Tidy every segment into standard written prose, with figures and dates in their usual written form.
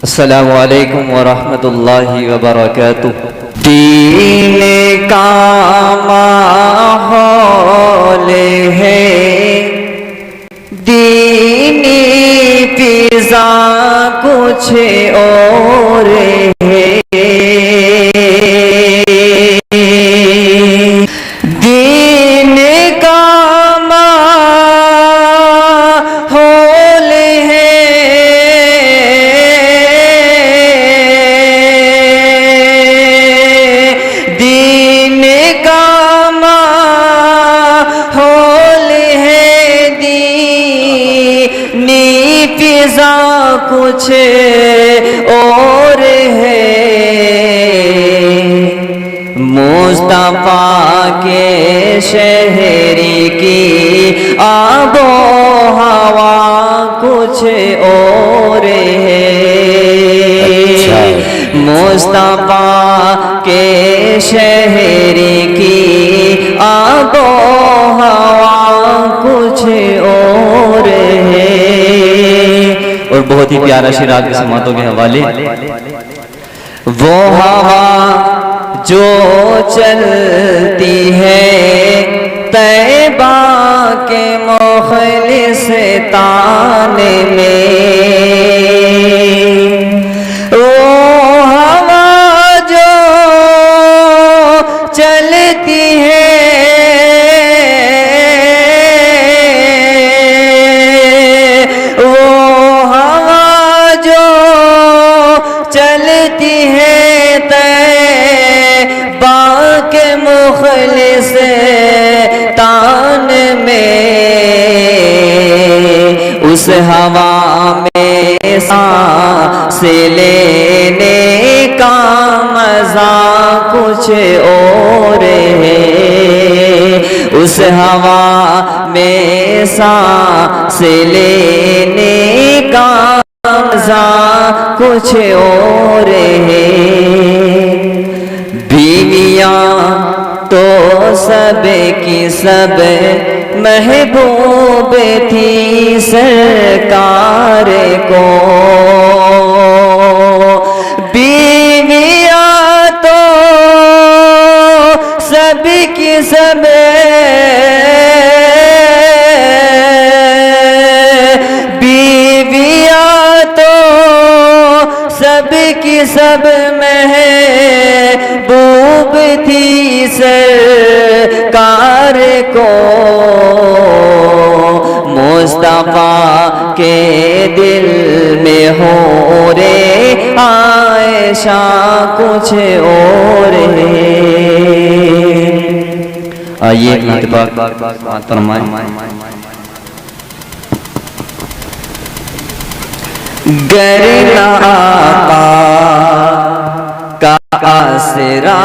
السلام علیکم ورحمۃ اللہ وبرکاتہ۔ دین کا ماحول ہے، دینی فضا کچھ اور ہے، دین کا ماحول ہے، دین کا ماحول ہے، دینی فضا کچھ اور ہے، مصطفیٰ کے شہری کی آب و ہوا کچھ اور ہے، مصطفیٰ کے شہری کی آب و ہوا کچھ اور ہے۔ اور بہت ہی پیارا شعر آپ کے سماعتوں کے حوالے، وہ ہوا جو چلتی ہے طیبہ کے مخلص تانے میں، وہ ہوا جو چلتی ہے وہ ہوا جو چلتی ہے کے مخلص تان میں، اس ہوا میں سانس لینے کا مزہ کچھ اور ہے، اس ہوا میں سانس لینے کا مزہ کچھ اور ہے۔ بیویاں تو سب کی سب محبوب تھی سرکار کو، بیویاں تو سب کی سب بیویاں تو سب کی سب محبوب تھی سرکار کو، مصطفیٰ کے دل میں حورِ عائشہ کچھ اور ہے۔ آئیے اتفاق بات فرمائیں، گر نہ آقا کا آسرا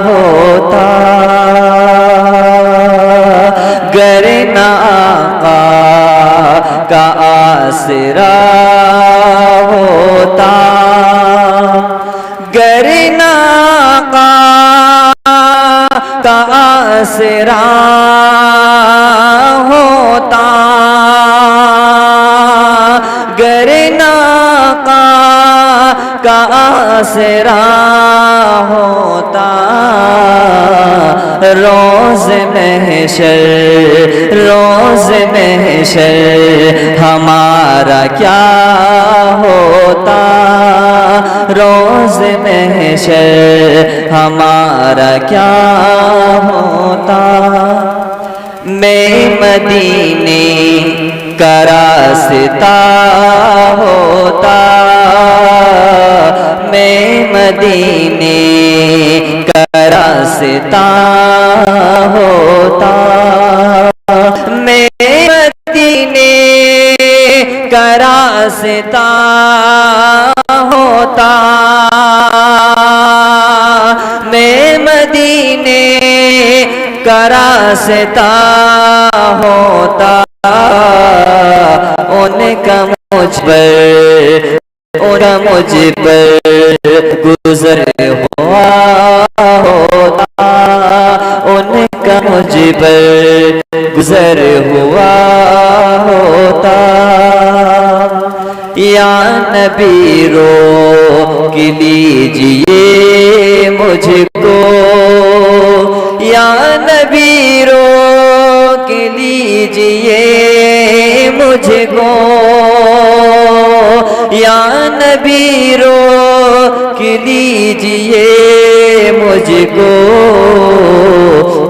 ہوتا، گر نہ آقا کا آسرا ہوتا، گر نہ آقا کا آسرا ہوتا، گر نہ آقا کا آسرا ہوتا، روز محشر ہمارا کیا ہوتا، روز محشر ہمارا کیا ہوتا، میں مدینے کا راستہ ہوتا، میں مدینے کا راستہ ہوتا، میں مدینے کا راستہ ہوتا، میں مدینے کا راستہ ہوتا، ان کا مجھ پر گزر ہوا ہوتا، ان کا مجھ پر گزر ہوا ہوتا، یا نبی روک لیجئے مجھ کو، یا نبی روک لیجئے مجھ کو، یا نبی روک لیجئے مجھ کو،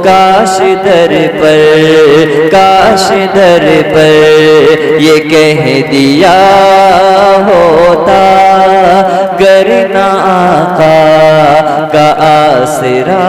کاش در پر کاش در پر یہ کہہ دیا ہوتا، گر نہ آقا کا آسرا